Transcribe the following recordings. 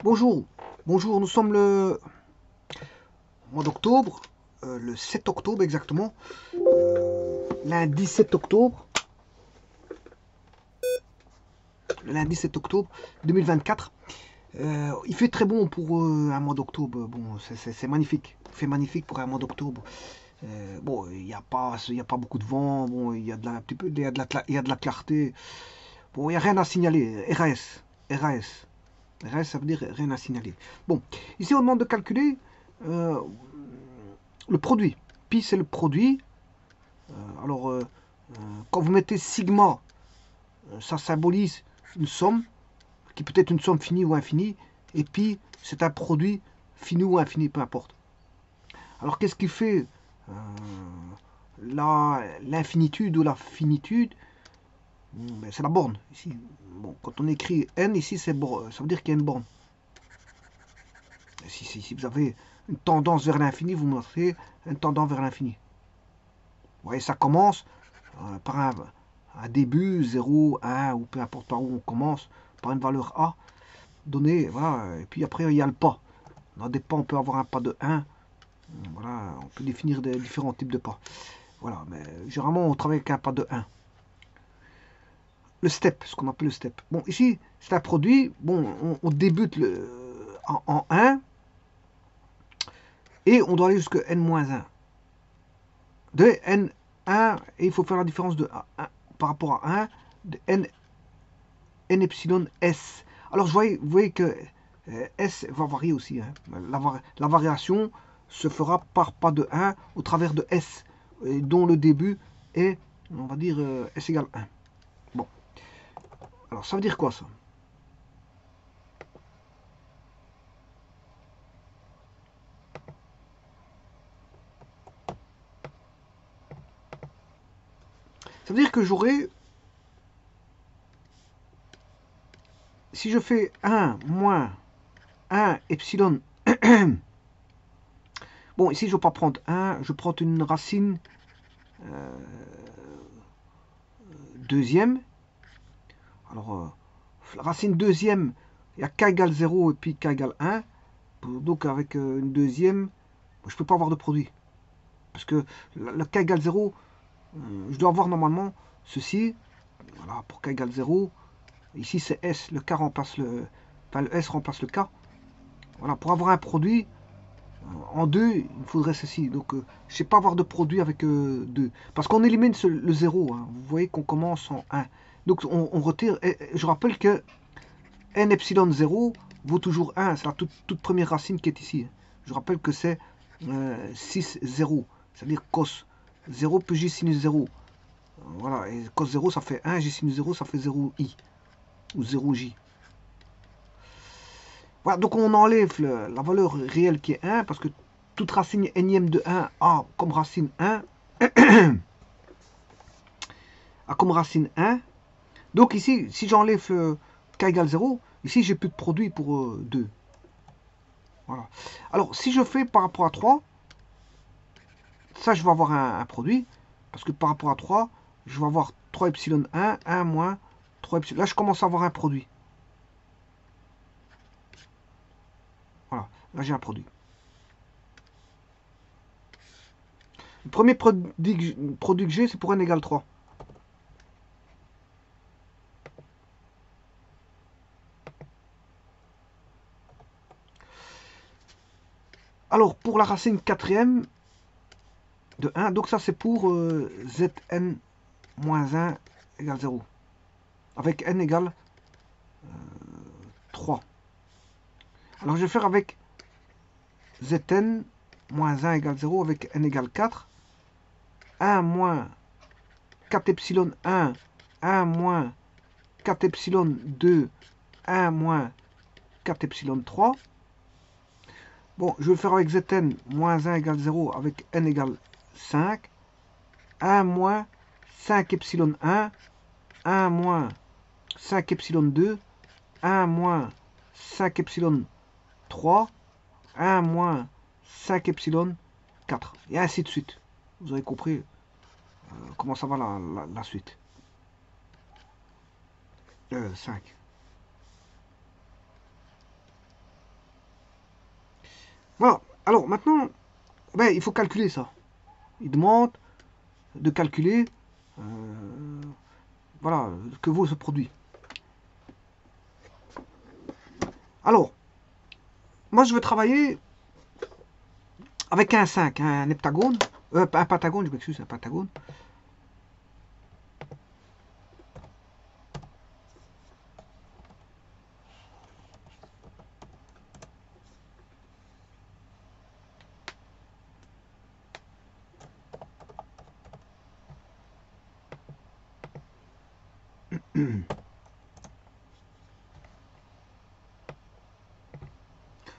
Bonjour, bonjour, nous sommes le mois d'octobre, le 7 octobre exactement, lundi 7 octobre, le lundi 7 octobre 2024. Il fait très bon pour un mois d'octobre, bon, c'est magnifique, il fait magnifique pour un mois d'octobre. Bon, il y a pas beaucoup de vent, bon, il y a un petit peu, il y a de la clarté. Bon, il n'y a rien à signaler, RAS, RAS. RAS, ça veut dire rien à signaler. Bon, ici on demande de calculer euh, le produit. Pi, c'est le produit. Alors, quand vous mettez sigma, ça symbolise une somme, qui peut être une somme finie ou infinie. Et pi, c'est un produit fini ou infini, peu importe. Alors, qu'est-ce qui fait l'infinitude ou la finitude? Ben, c'est la borne. Ici, bon, quand on écrit n, ici, ça veut dire qu'il y a une borne. Si vous avez une tendance vers l'infini, vous montrez une tendance vers l'infini. Vous voyez, ça commence par un début, 0, 1, ou peu importe par où on commence, par une valeur A donnée, voilà, et puis après il y a le pas. Dans des pas, on peut avoir un pas de 1, voilà, on peut définir des différents types de pas. Voilà, mais généralement on travaille avec un pas de 1. Le step, ce qu'on appelle le step. Bon, ici, c'est un produit, bon, on débute en 1, et on doit aller jusqu'à n-1. De n1, et il faut faire la différence de 1, par rapport à 1, de n epsilon s. Alors vous voyez que s va varier aussi. Hein. La variation se fera par pas de 1 au travers de s, dont le début est, on va dire, s égale 1. Bon, alors ça veut dire quoi ça? Ça veut dire que j'aurai, si je fais 1 moins 1 epsilon, bon ici je ne vais pas prendre 1, je prends une racine deuxième. Alors, la racine deuxième, il y a k égale 0 et puis k égale 1. Donc avec une deuxième, je ne peux pas avoir de produit. Parce que le k égale 0, je dois avoir normalement ceci. Voilà, pour k égale 0. Ici c'est S, le k remplace le. Enfin, le S remplace le k. Voilà, pour avoir un produit en 2, il me faudrait ceci. Donc je ne sais pas avoir de produit avec 2. Parce qu'on élimine le 0. Hein. Vous voyez qu'on commence en 1. Donc on retire. Et je rappelle que n epsilon 0 vaut toujours 1. C'est la toute première racine qui est ici. Je rappelle que c'est 6, 0. C'est-à-dire cos 0 plus j sinus 0. Voilà, et cos 0 ça fait 1, j sinus 0 ça fait 0i. Ou 0j. Voilà, donc on enlève la valeur réelle qui est 1, parce que toute racine énième de 1 a comme racine 1. A comme racine 1. Donc ici, si j'enlève k égale 0, ici j'ai plus de produit pour 2. Voilà. Alors, si je fais par rapport à 3, ça, je vais avoir un produit. Parce que par rapport à 3, je vais avoir 3 epsilon 1 moins 3 epsilon. Là, je commence à avoir un produit. Voilà. Là, j'ai un produit. Le premier produit que j'ai, c'est pour n égale 3. Alors, pour la racine quatrième de 1, donc ça, c'est pour Zn moins 1 égale 0. Avec n égale 3. Alors, je vais faire avec Zn moins 1 égale 0 avec n égale 4. 1 moins 4 epsilon 1, 1 moins 4 epsilon 2, 1 moins 4 epsilon 3. Bon, je vais le faire avec Zn moins 1 égale 0 avec n égale 5. 1 moins 5 epsilon 1, 1 moins 5 epsilon 2, 1 moins 5 epsilon 3, 1 moins 5 epsilon 4. Et ainsi de suite. Vous avez compris comment ça va la suite. 5. Voilà. Alors maintenant, ben, il faut calculer ça. Il demande de calculer voilà, que vaut ce produit. Alors, moi je veux travailler avec un 5, un heptagone, un pentagone, je m'excuse, un pentagone.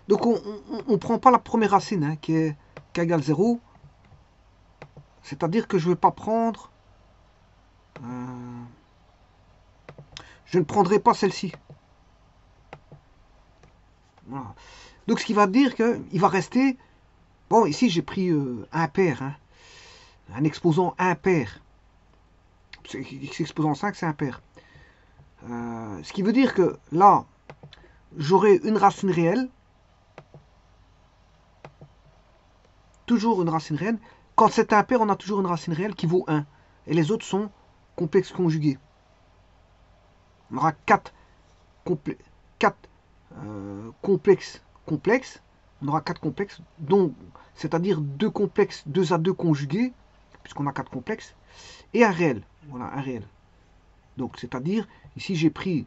Donc on ne prend pas la première racine hein, qui est égale 0. C'est-à-dire que je ne vais pas prendre... je ne prendrai pas celle-ci. Voilà. Donc ce qui va dire qu'il va rester... Bon, ici j'ai pris impair. Hein, un exposant impair. X exposant 5, c'est impair. Ce qui veut dire que là, j'aurai une racine réelle. Toujours une racine réelle. Quand c'est impair, on a toujours une racine réelle qui vaut 1. Et les autres sont complexes conjugués. On aura 4 complexes complexes. On aura 4 complexes, donc c'est-à-dire 2 complexes 2 à 2 conjugués, puisqu'on a 4 complexes, et un réel. Voilà, un réel. Donc c'est-à-dire, ici j'ai pris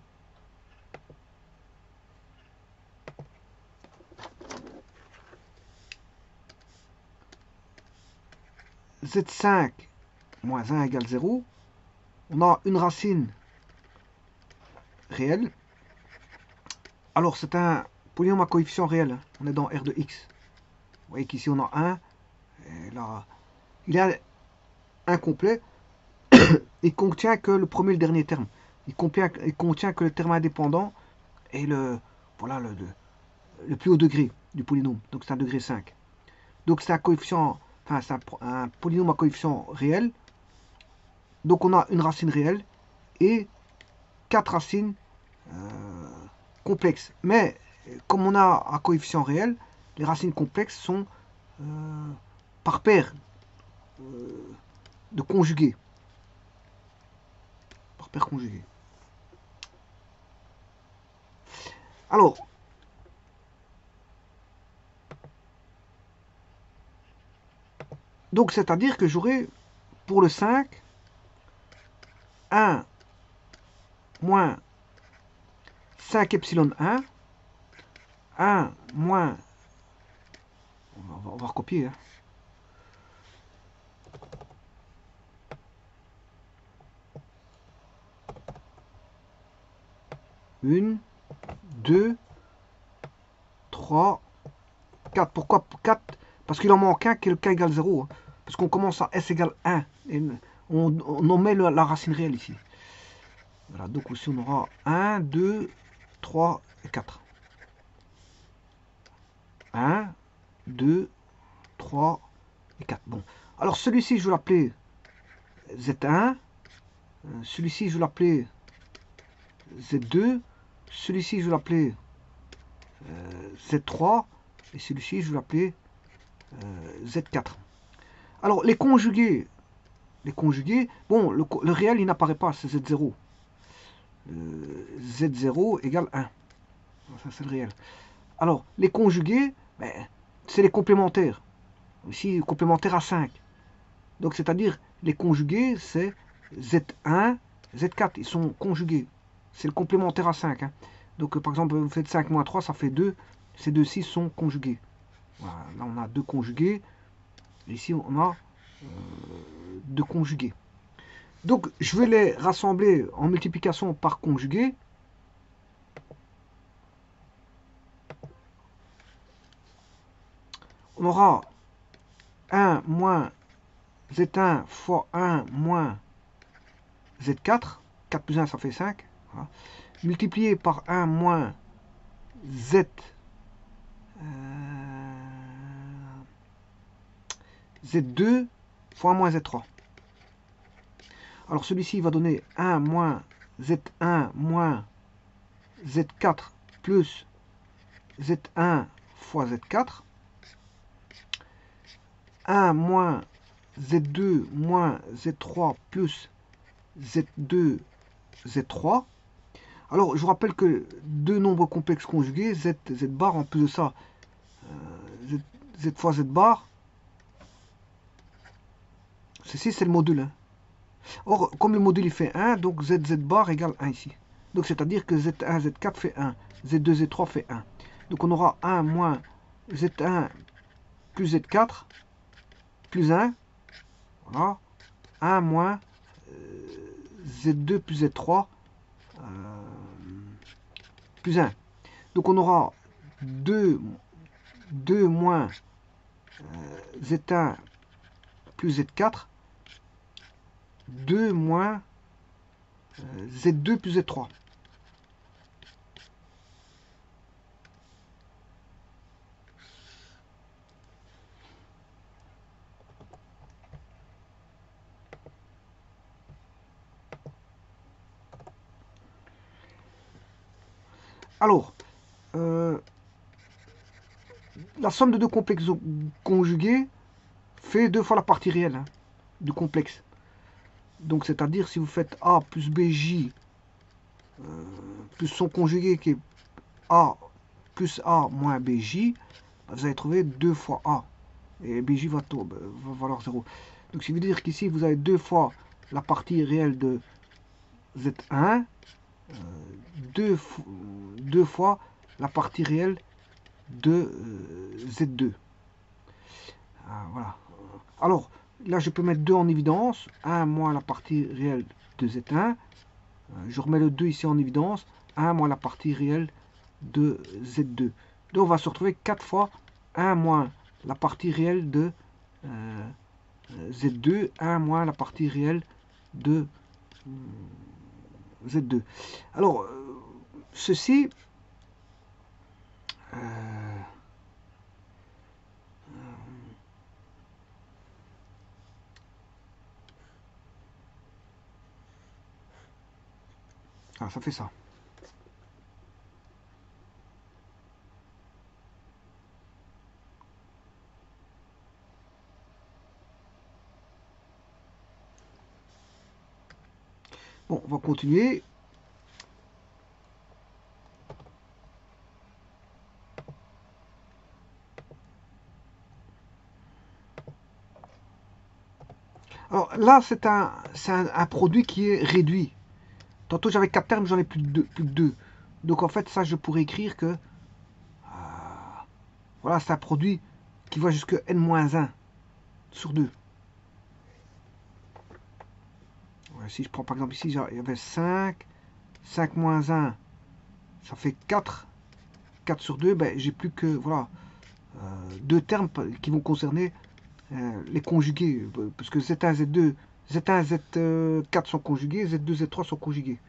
Z5 moins 1 égale 0. On a une racine réelle. Alors c'est un polynôme à coefficient réel. On est dans R de X. Vous voyez qu'ici on a 1. Et là, il est incomplet. Il contient que le premier et le dernier terme. Il contient que le terme indépendant et voilà, le plus haut degré du polynôme. Donc c'est un degré 5. Donc c'est un coefficient, enfin c'est un polynôme à coefficient réel. Donc on a une racine réelle et 4 racines complexes. Mais comme on a un coefficient réel, les racines complexes sont par paire de conjugués. Par paire conjuguée. Alors, donc c'est-à-dire que j'aurai pour le 5 1 moins 5 epsilon 1 moins, on va recopier, hein. 1, 2, 3, 4. Pourquoi 4? Parce qu'il en manque un qui est le k égale 0. Hein. Parce qu'on commence à s égale 1. Et on en met la racine réelle ici. Voilà, donc aussi on aura 1, 2, 3 et 4. 1, 2, 3 et 4. Bon. Alors celui-ci, je vais l'appeler Z1. Celui-ci, je vais l'appeler Z2. Celui-ci, je vais l'appeler Z3. Et celui-ci, je vais l'appeler Z4. Alors, les conjugués, bon, le réel, il n'apparaît pas, c'est Z0. Z0 égale 1. Ça, c'est le réel. Alors, les conjugués, ben, c'est les complémentaires. Ici, complémentaires à 5. Donc, c'est-à-dire, les conjugués, c'est Z1, Z4. Ils sont conjugués. C'est le complémentaire à 5. Hein. Donc, par exemple, vous faites 5 moins 3, ça fait 2. Ces deux-ci sont conjugués. Voilà, là, on a 2 conjugués. Ici, on a 2 conjugués. Donc, je vais les rassembler en multiplication par conjugué. On aura 1 moins Z1 fois 1 moins Z4. 4 plus 1, ça fait 5. Voilà. Multiplié par 1 moins Z... Z2 fois 1 moins Z3. Alors celui-ci va donner 1 moins Z1 moins Z4 plus Z1 fois Z4. 1 moins Z2 moins Z3 plus Z2, Z3. Alors, je vous rappelle que deux nombres complexes conjugués, Z, Z bar, en plus de ça, Z fois Z bar, ceci c'est le module. Hein. Or, comme le module il fait 1, donc Z, Z bar égale 1 ici. Donc, c'est-à-dire que Z1, Z4 fait 1, Z2, Z3 fait 1. Donc, on aura 1 moins Z1 plus Z4 plus 1. Voilà. 1 moins Z2 plus Z3 plus 1. Donc, on aura 2 moins Z1 plus Z4, 2 moins Z2 plus Z3. Alors, la somme de deux complexes conjugués fait 2 fois la partie réelle hein, du complexe. Donc, c'est-à-dire si vous faites A plus BJ plus son conjugué qui est A plus A moins BJ, vous allez trouver 2 fois A. Et BJ va valoir 0. Donc, ça veut dire qu'ici, vous avez 2 fois la partie réelle de Z1, 2 fois la partie réelle de Z2. Voilà. Alors, là, je peux mettre 2 en évidence. 1 moins la partie réelle de Z1. Je remets le 2 ici en évidence. 1 moins la partie réelle de Z2. Donc, on va se retrouver 4 fois 1 moins la partie réelle de Z2. 1 moins la partie réelle de Z2. Alors, ceci... ça fait ça. Bon, on va continuer. Alors là, c'est un produit qui est réduit. Tantôt j'avais 4 termes, j'en ai plus que 2. Donc en fait, ça, je pourrais écrire que voilà, c'est un produit qui va jusqu'à n-1 sur 2. Ouais, si je prends par exemple ici, il y avait 5, 5 moins 1, ça fait 4. 4 sur 2, ben, j'ai plus que voilà, 2 termes qui vont concerner les conjugués. Parce que Z1, Z2, Z1, Z4 sont conjugués, Z2, Z3 sont conjugués.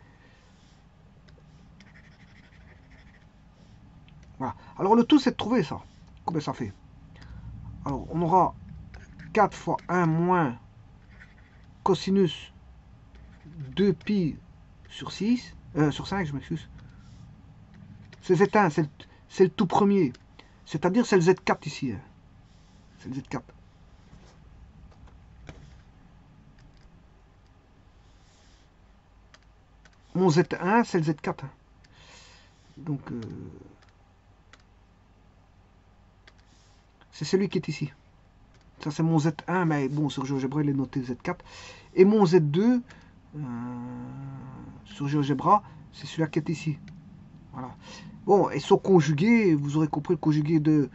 Voilà. Alors le tout, c'est de trouver ça. Combien ça fait? Alors, on aura 4 fois 1 moins cosinus 2pi sur 6, sur 5, je m'excuse. C'est Z1, c'est le tout premier. C'est-à-dire, c'est le Z4 ici. Hein. C'est le Z4. Mon Z1, c'est le Z4. Hein. Donc, c'est celui qui est ici. Ça, c'est mon Z1, mais bon, sur GeoGebra, il est noté Z4. Et mon Z2, sur GeoGebra, c'est celui-là qui est ici. Voilà. Bon, et son conjugué, vous aurez compris, le conjugué de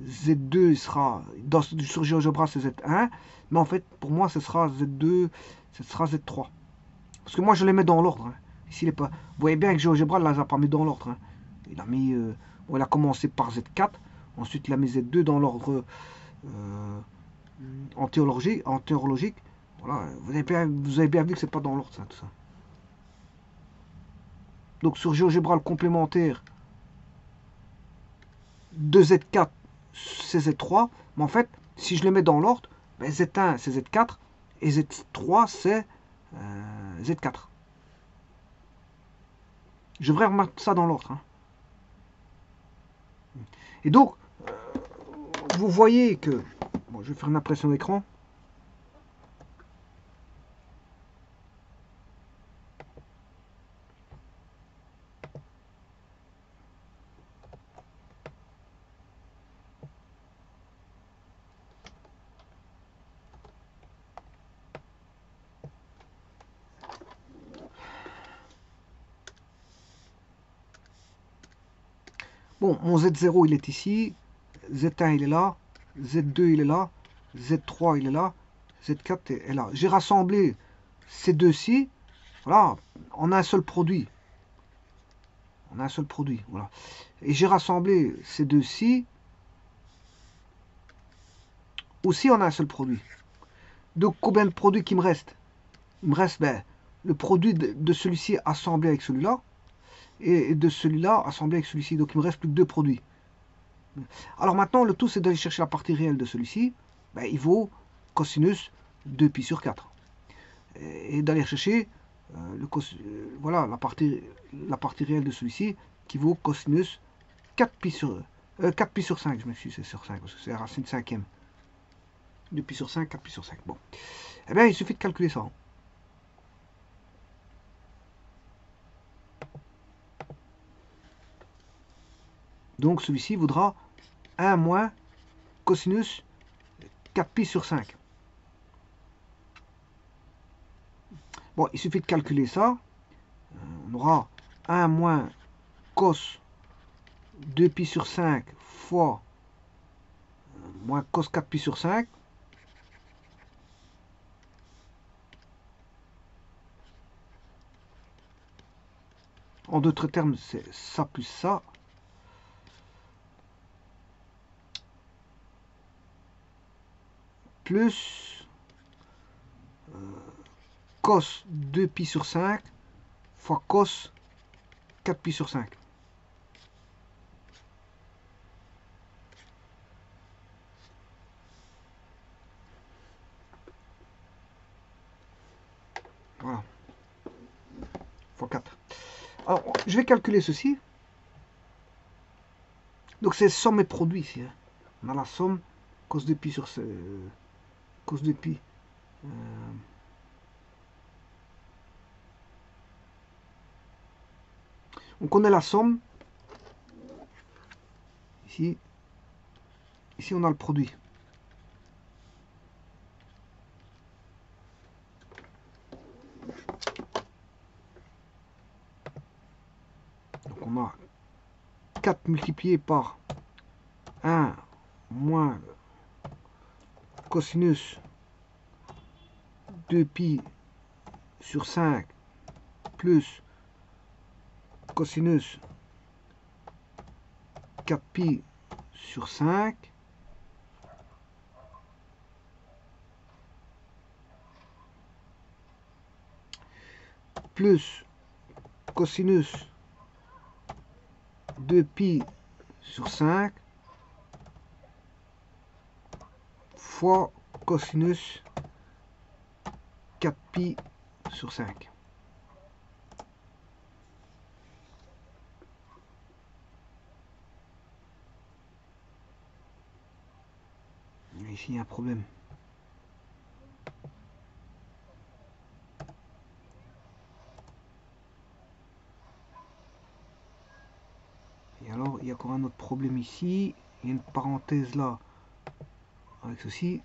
Z2 sera, sur GeoGebra, c'est Z1. Mais en fait, pour moi, ce sera Z2, ce sera Z3. Parce que moi, je les mets dans l'ordre. Hein. Ici, il est pas... Vous voyez bien que GeoGebra ne les a pas mis dans l'ordre. Hein. Il a mis... bon, il a commencé par Z4. Ensuite, il a mis Z2 dans l'ordre... en théologique, voilà, vous avez bien vu que c'est pas dans l'ordre ça, tout ça. Donc sur GeoGebra le complémentaire de Z4 c'est Z3, mais en fait si je les mets dans l'ordre, ben Z1 c'est Z4 et Z3 c'est Z4. Je devrais remettre ça dans l'ordre. Hein. Et donc vous voyez que Bon, je vais faire une impression d'écran. Bon, mon Z0 il est ici, Z1 il est là, Z2 il est là, Z3 il est là, Z4 est là. J'ai rassemblé ces deux-ci, voilà, en un seul produit. On a un seul produit, voilà. Et j'ai rassemblé ces deux-ci aussi en un seul produit. Donc combien de produits qui me restent? Il me reste le produit de celui-ci assemblé avec celui-là et de celui-là assemblé avec celui-ci. Donc il me reste plus que deux produits. Alors maintenant, le tout c'est d'aller chercher la partie réelle de celui-ci. Il vaut cosinus 2pi sur 4. Et d'aller chercher voilà, la partie réelle de celui-ci qui vaut cosinus 4pi sur 4pi sur 5, je m'excuse, c'est sur 5 parce que c'est la racine cinquième. 2pi sur 5, 4pi sur 5. Bon. Eh bien, il suffit de calculer ça. Donc celui-ci vaudra 1 moins cosinus 4pi sur 5. Bon, il suffit de calculer ça. On aura 1 moins cos 2pi sur 5 fois moins cos 4pi sur 5. En d'autres termes, c'est ça plus ça. Plus cos 2pi sur 5 fois cos 4pi sur 5. Voilà. Fois 4. Alors, je vais calculer ceci. Donc, c'est somme et produit ici. Hein. On a la somme cos de pi sur cos de pi. On connaît la somme. Ici, on a le produit. Donc, on a 4 multiplié par 1 moins cosinus 2pi sur 5 plus cosinus 4pi sur 5 plus cosinus 2pi sur 5 fois cosinus 4pi sur 5. Ici, il y a un problème. Et alors, il y a encore un autre problème ici. Il y a une parenthèse là avec ceci.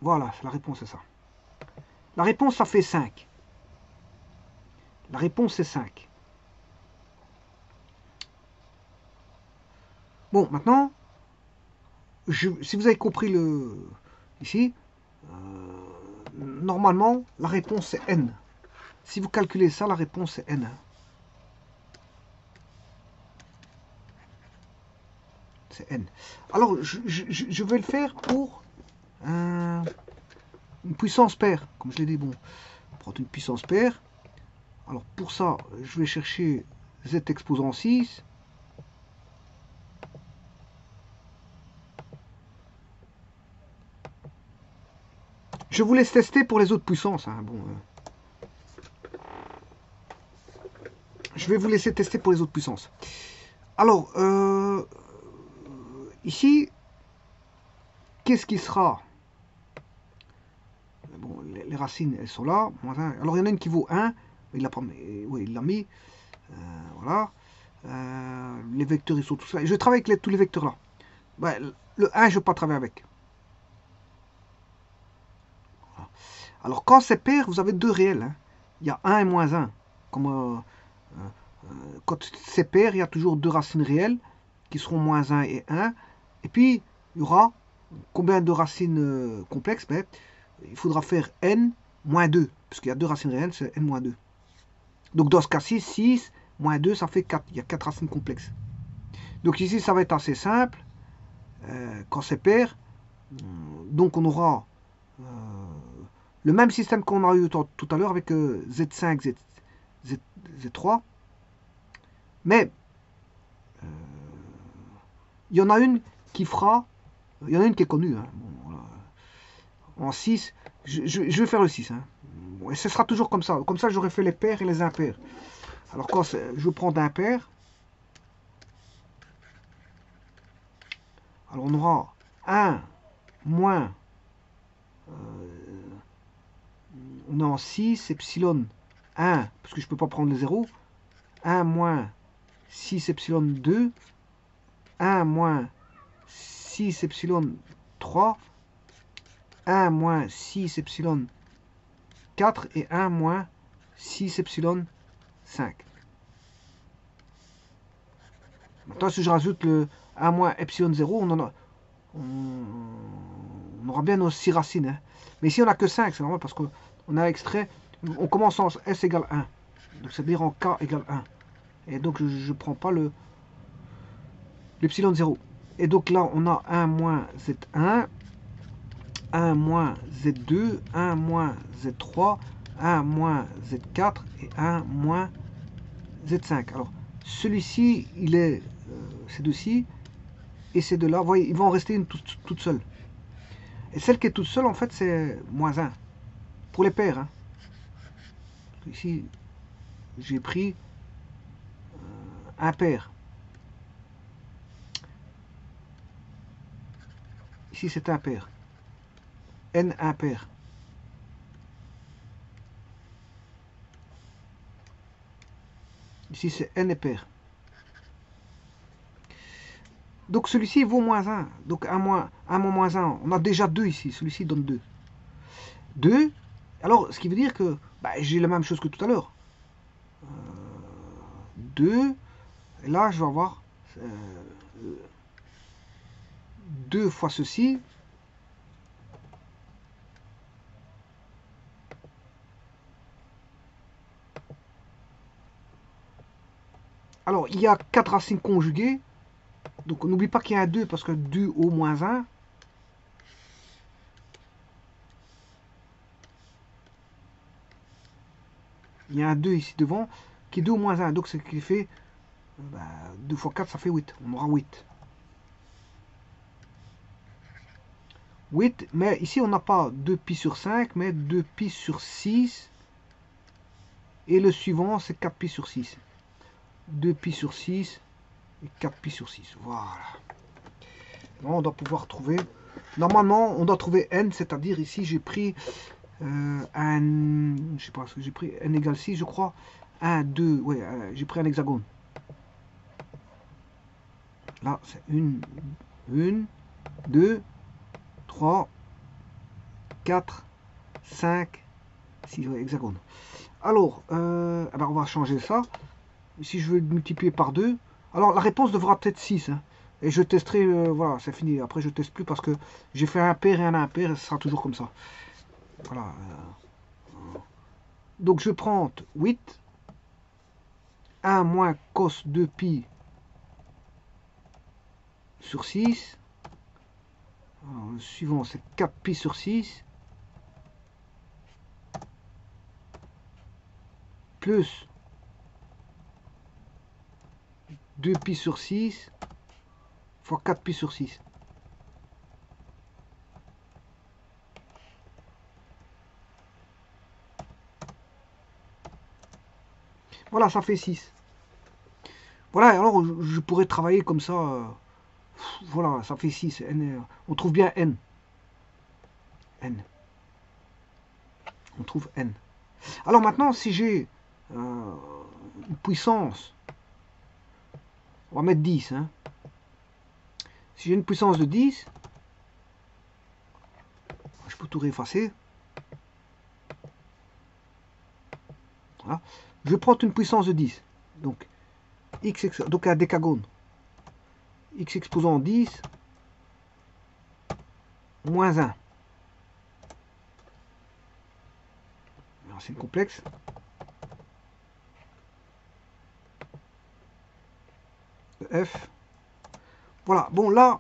Voilà, la réponse est ça. La réponse, ça fait 5. La réponse est 5. Bon, maintenant, si vous avez compris ici, normalement, la réponse est n. Si vous calculez ça, la réponse est n. C'est n. Alors, je vais le faire pour une puissance paire. Comme je l'ai dit, bon, prendre une puissance paire. Alors, pour ça, je vais chercher z exposant 6. Je vous laisse tester pour les autres puissances. Hein. Bon, je vais vous laisser tester pour les autres puissances. Alors, ici, qu'est-ce qui sera? Bon, les racines, elles sont là, moins 1. Alors, il y en a une qui vaut 1. Il l'a pas mis. Oui, il l'a mis. Voilà. Les vecteurs, ils sont tous là. Je travaille avec tous les vecteurs là. Ouais, le 1, je ne veux pas travailler avec. Voilà. Alors, quand c'est pair, vous avez deux réels. Hein. Il y a 1 et moins 1. Comme, quand c'est pair, il y a toujours deux racines réelles qui seront moins 1 et 1. Et puis, il y aura combien de racines complexes? Ben, il faudra faire n moins 2. Parce qu'il y a deux racines réelles, c'est n moins 2. Donc, dans ce cas-ci, 6 moins 2, ça fait 4. Il y a 4 racines complexes. Donc, ici, ça va être assez simple. Quand c'est pair, donc on aura le même système qu'on a eu tout à l'heure avec Z5, Z3. Mais il y en a une qui fera, il y en a une qui est connue. Hein. Bon, voilà. En 6, je vais faire le 6. Hein. Bon, et ce sera toujours comme ça. Comme ça, j'aurais fait les pairs et les impairs. Alors quand je prends d'impair, alors on aura 1 moins, on est en 6, epsilon 1, parce que je ne peux pas prendre le 0, 1 moins 6 epsilon 2, 1 moins 6 epsilon 3, 1 moins 6 epsilon 4 et 1 moins 6 epsilon 5. Maintenant, si je rajoute le 1 moins epsilon 0, on aura bien nos 6 racines. Hein. Mais ici, on n'a que 5, c'est normal parce qu'on a extrait, on commence en S égale 1. Donc, c'est-à-dire en K égale 1. Et donc, je ne prends pas l'epsilon 0. Et donc là, on a 1 moins Z1, 1 moins Z2, 1 moins Z3, 1 moins Z4 et 1 moins Z5. Alors, celui-ci, il est ces deux-ci et ces deux-là. Vous voyez, il va en rester une toute seule. Et celle qui est toute seule, en fait, c'est moins 1. Pour les paires. Hein. Ici, j'ai pris un pair. Ici, c'est un pair. N impair. Ici, c'est N impair. Donc, celui-ci vaut moins 1. Donc, 1 moins 1. On a déjà 2 ici. Celui-ci donne 2. 2. Alors, ce qui veut dire que j'ai la même chose que tout à l'heure. 2. Et là, je vais avoir 2 fois ceci. Alors, il y a 4 racines conjuguées. Donc, n'oublie pas qu'il y a un 2 parce que 2 au moins 1. Il y a un 2 ici devant qui est 2 au moins 1. Donc, ce qui fait 2 fois 4, ça fait 8. On aura 8. 8, mais ici, on n'a pas 2pi sur 5, mais 2pi sur 6. Et le suivant, c'est 4pi sur 6. 2pi sur 6 et 4pi sur 6. Voilà. On doit pouvoir trouver. Normalement, on doit trouver n, c'est-à-dire ici, j'ai pris un. Je sais pas ce que j'ai pris. N égale 6, je crois. 1, 2. Ouais, j'ai pris un hexagone. Là, c'est 1, 2, 3, 4, 5, 6. Ouais, hexagone. Alors, on va changer ça. Si je veux multiplier par 2, alors la réponse devra être 6. Hein. Et je testerai, voilà, c'est fini. Après, je teste plus parce que j'ai fait un pair et un impair et ce sera toujours comme ça. Voilà. Donc, je prends 8. 1 moins cos 2pi sur 6. Alors, le suivant, c'est 4pi sur 6. Plus 2pi sur 6 fois 4pi sur 6. Voilà, ça fait 6. Voilà, alors je pourrais travailler comme ça. Voilà, ça fait 6. On trouve bien n. n. On trouve n. Alors maintenant, si j'ai une puissance, on va mettre 10. Hein. Si j'ai une puissance de 10, je peux tout réeffacer. Voilà. Je vais prendre une puissance de 10. Donc, donc un décagone. X exposant 10 moins 1. C'est complexe. F. Voilà. Bon, là,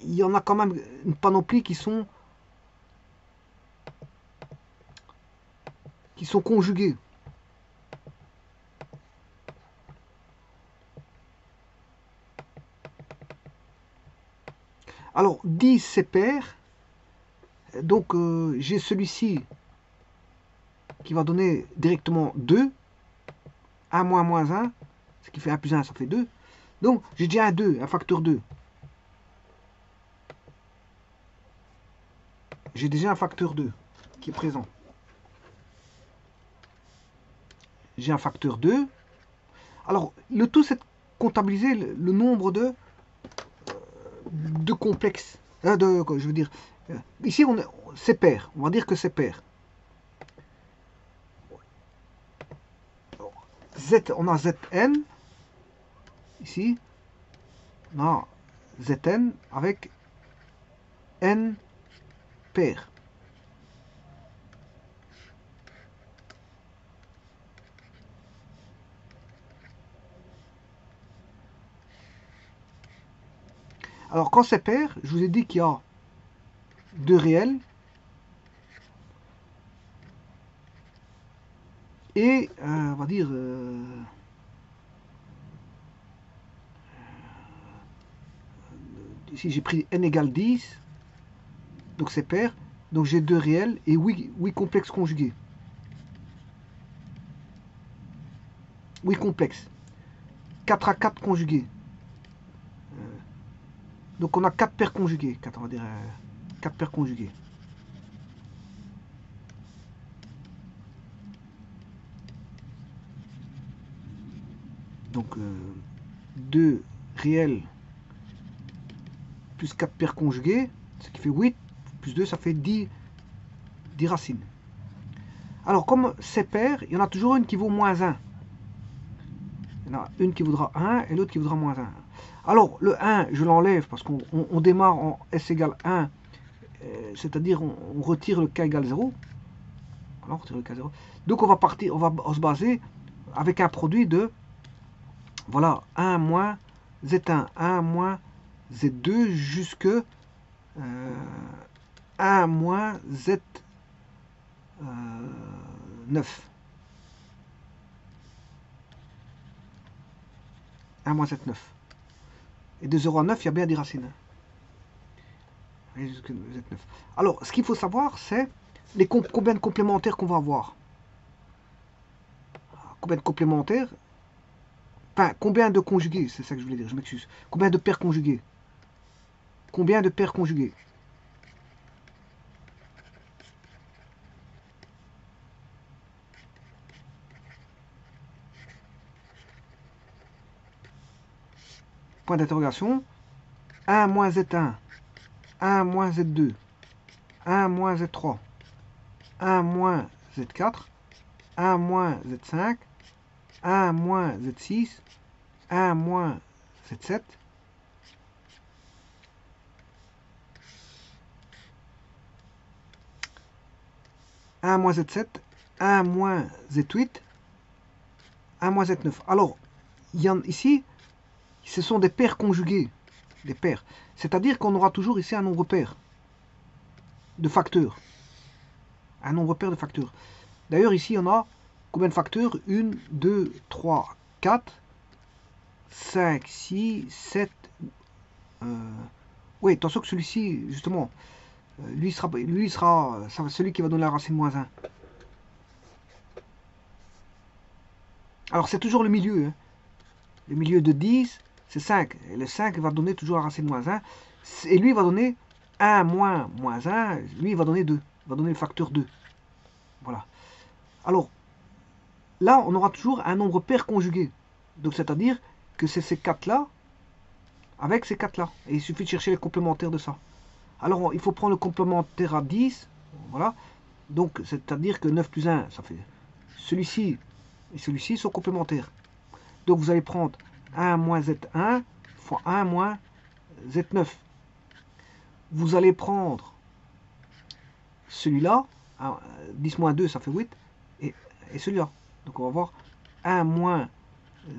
il y en a quand même une panoplie qui sont conjuguées. Alors, 10 c'est pair. Donc, j'ai celui-ci qui va donner directement 2. 1 moins moins 1. Ce qui fait 1 plus 1, ça fait 2. Donc, j'ai déjà un 2, un facteur 2. J'ai déjà un facteur 2 qui est présent. J'ai un facteur 2. Alors, le tout, c'est de comptabiliser le nombre de complexes. Je veux dire, ici, c'est pair. On va dire que c'est pair. Z, on a Zn. Ici, on a Zn avec n pair. Alors, quand c'est pair, je vous ai dit qu'il y a deux réels et, on va dire, ici j'ai pris n égale 10, donc c'est pair, donc j'ai deux réels et 8 complexes conjugués. 8 complexes. 4 à 4 conjugués. Donc on a 4 paires conjuguées. 4, on va dire 4 paires conjuguées. Donc 2 réels plus 4 paires conjuguées, ce qui fait 8, plus 2, ça fait 10 racines. Alors comme c'est pair, il y en a toujours une qui vaut moins 1. Il y en a une qui vaudra 1 et l'autre qui vaudra moins 1. Alors le 1, je l'enlève parce qu'on démarre en S égale 1, c'est-à-dire on retire le K égale 0. Alors, on retire le K 0. Donc on va partir, on va se baser avec un produit de, voilà, 1 moins Z1, 1 moins Z2 jusque 1 moins Z9. 1 moins Z9. Et de 0 à 9, il y a bien des racines. Jusque Z9. Alors, ce qu'il faut savoir, c'est combien de complémentaires qu'on va avoir. Combien de complémentaires? Enfin, combien de conjugués? C'est ça que je voulais dire, je m'excuse. Combien de paires conjuguées? Combien de paires conjuguées? Point d'interrogation. 1 moins Z1. 1 moins Z2. 1 moins Z3. 1 moins Z4. 1 moins Z5. 1 moins Z6. 1 moins Z7. 1 moins Z7. 1 moins Z8. 1 moins Z9. Alors, ici, ce sont des paires conjuguées. Des paires. C'est-à-dire qu'on aura toujours ici un nombre pair de facteurs. Un nombre pair de facteurs. D'ailleurs, ici, on a combien de facteurs? 1, 2, 3, 4, 5, 6, 7. Oui, attention que celui-ci, justement, lui sera celui qui va donner la racine moins 1. Alors, c'est toujours le milieu. Hein. Le milieu de 10, c'est 5. Et le 5 va donner toujours la racine moins 1. Et lui va donner 1 moins moins 1, lui, il va donner 2. Il va donner le facteur 2. Voilà. Alors, là, on aura toujours un nombre pair conjugué. Donc, c'est-à-dire que c'est ces 4-là avec ces 4-là. Et il suffit de chercher les complémentaires de ça. Alors, il faut prendre le complémentaire à 10. Voilà. Donc, c'est-à-dire que 9 plus 1, ça fait celui-ci et celui-ci sont complémentaires. Donc, vous allez prendre 1 moins Z1 fois 1 moins Z9. Vous allez prendre celui-là, 10 moins 2, ça fait 8, et celui-là. Donc, on va voir 1 moins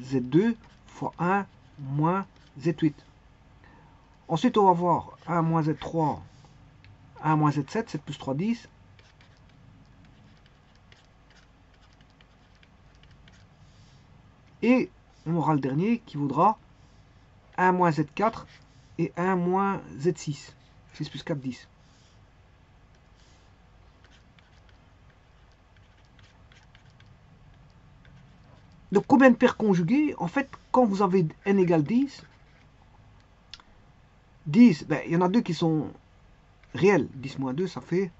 Z2 fois 1 moins Z8. Ensuite, on va voir 1 moins Z3, 1 moins Z7, 7 plus 3, 10. Et on aura le dernier qui vaudra 1 moins Z4 et 1 moins Z6. 6 plus 4, 10. Donc combien de paires conjuguées? En fait, quand vous avez n égale 10, 10, ben, il y en a deux qui sont réels. 10 moins 2, ça fait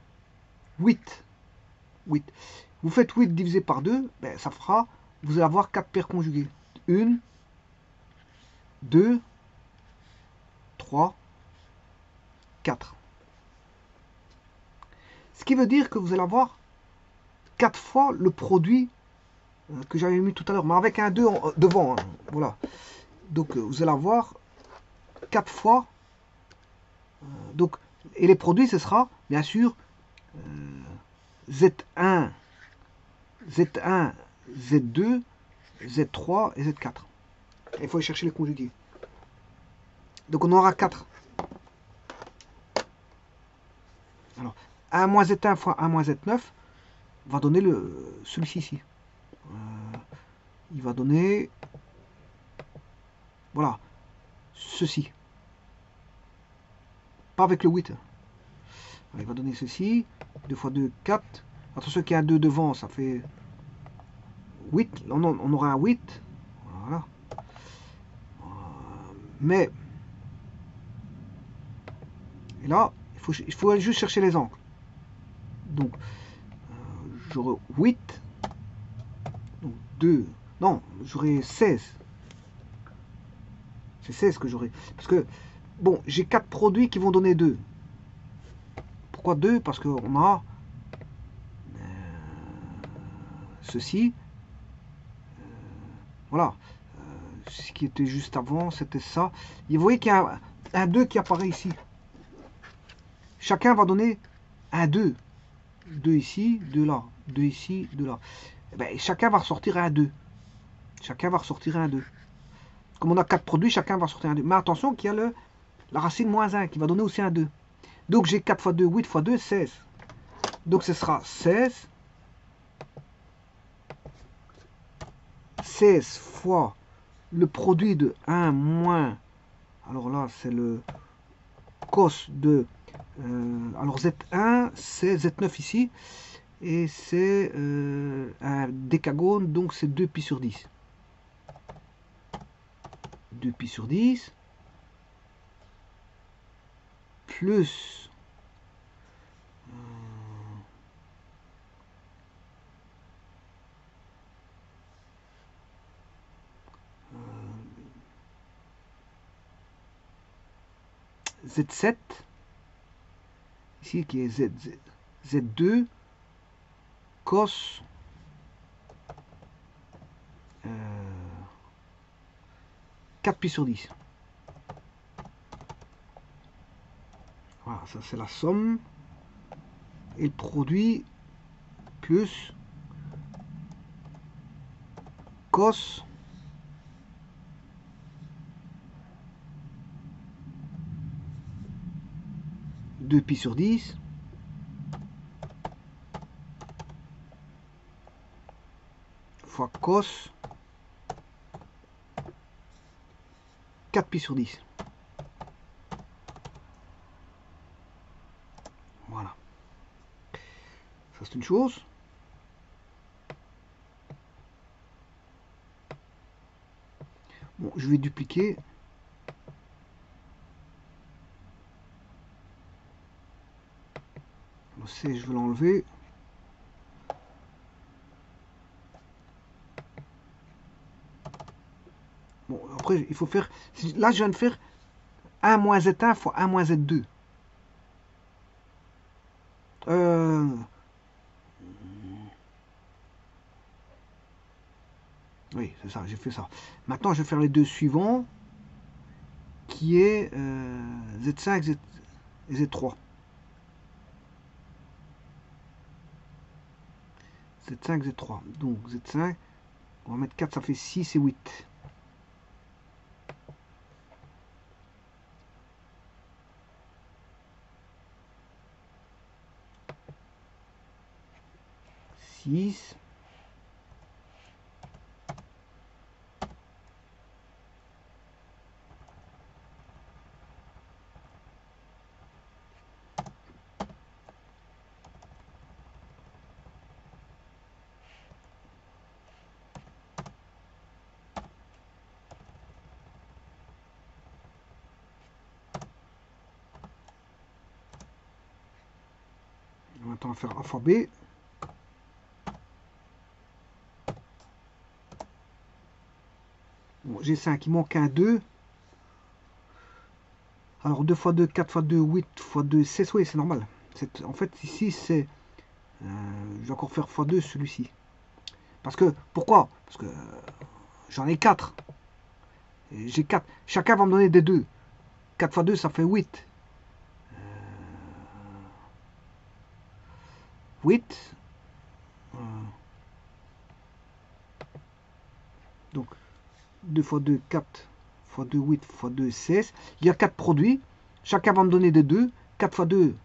8. 8. Vous faites 8 divisé par 2, ben, ça fera, vous allez avoir 4 paires conjuguées. 1, 2, 3, 4. Ce qui veut dire que vous allez avoir 4 fois le produit que j'avais mis tout à l'heure, mais avec un 2 devant. Hein, voilà. Donc vous allez avoir 4 fois. Donc, et les produits, ce sera bien sûr Z1, Z1, Z2, Z3 et Z4. Et il faut aller chercher les conjugués. Donc on aura 4. Alors, 1 moins Z1 fois 1 moins Z9 va donner celui-ci ici. Il va donner, voilà, ceci. Pas avec le 8. Il va donner ceci. 2 fois 2, 4. Attention qu'il y a un 2 devant, ça fait 8. On aura un 8. Voilà. Mais, et là, il faut juste chercher les angles. Donc, j'aurai 8. Donc, 2. Non, j'aurai 16. C'est 16 que j'aurai. Parce que, bon, j'ai 4 produits qui vont donner 2. Pourquoi 2? Parce qu'on a ceci. Voilà. Ce qui était juste avant, c'était ça. Et vous voyez qu'il y a un 2 qui apparaît ici. Chacun va donner un 2. 2 ici, 2 là. 2 ici, 2 là. Et ben, chacun va ressortir un 2. Chacun va ressortir un 2. Comme on a 4 produits, chacun va ressortir un 2. Mais attention qu'il y a la racine moins 1 qui va donner aussi un 2. Donc j'ai 4 fois 2, 8 fois 2, 16. Donc ce sera 16. 16 fois le produit de 1 moins. Alors là, c'est le cos de. Alors Z1, c'est Z9 ici. Et c'est un décagone, donc c'est 2pi sur 10. 2pi sur 10. Plus. Z7. Ici qui est Z2. Cos. 4pi sur 10. Voilà, ça c'est la somme. Et le produit plus cos 2pi sur 10 fois cos 4pi sur 10. Voilà. Ça c'est une chose. Bon, je vais dupliquer. C, je vais l'enlever. Bon, après, il faut faire... Là, je viens de faire 1 moins Z1 fois 1 moins Z2. Oui, c'est ça, j'ai fait ça. Maintenant, je vais faire les deux suivants, qui est Z5 et Z3. Z5, Z3. Donc, Z5, on va mettre 4, ça fait 6 et 8. Six. Maintenant, on va faire A fois B. Bon, j'ai 5, il manque un 2. Alors 2 fois 2, 4 fois 2, 8 fois 2, 16, oui c'est normal. En fait ici c'est... je vais encore faire fois 2 celui-ci. Parce que, pourquoi? Parce que j'en ai 4. J'ai 4. Chacun va me donner des 2. 4 fois 2 ça fait 8. 8. Donc 2 fois 2, 4 fois 2, 8 fois 2, 16. Il y a 4 produits. Chacun va me donner des 2. 4 fois 2,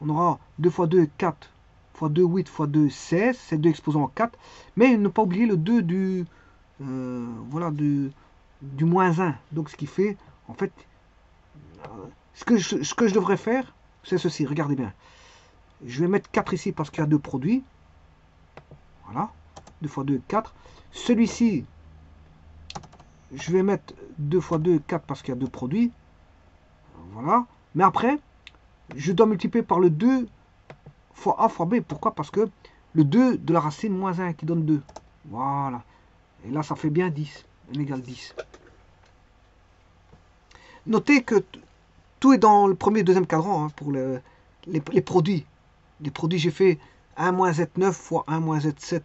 on aura 2 fois 2, 4 fois 2, 8 fois 2, 16. C'est 2 exposants en 4. Mais ne pas oublier le 2 du... voilà, du moins 1. Donc ce qui fait, en fait, ce que je devrais faire, c'est ceci. Regardez bien. Je vais mettre 4 ici parce qu'il y a 2 produits. Voilà. 2 fois 2, 4. Celui-ci, je vais mettre 2 fois 2, 4 parce qu'il y a 2 produits. Voilà. Mais après, je dois multiplier par le 2 fois A fois B. Pourquoi? Parce que le 2 de la racine moins 1 qui donne 2. Voilà. Et là, ça fait bien 10. N égale 10. Notez que tout est dans le premier et deuxième cadran hein, pour les produits. Les produits, j'ai fait 1 moins Z9 fois 1 moins Z7.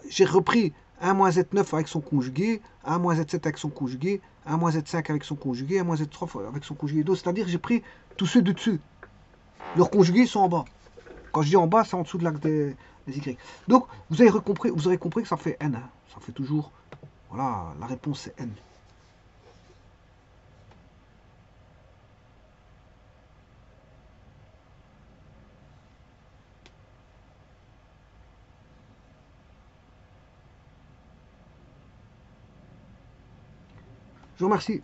J'ai repris 1 moins Z9 avec son conjugué, 1 moins Z7 avec son conjugué, 1 moins Z5 avec son conjugué, 1 moins Z3 avec son conjugué. C'est-à-dire que j'ai pris tous ceux du dessus. Leurs conjugués sont en bas. Quand je dis en bas, c'est en dessous de l'axe des Y. Donc, vous aurez compris que ça fait N. Hein. Ça fait toujours... Voilà, la réponse c'est N. Je vous remercie.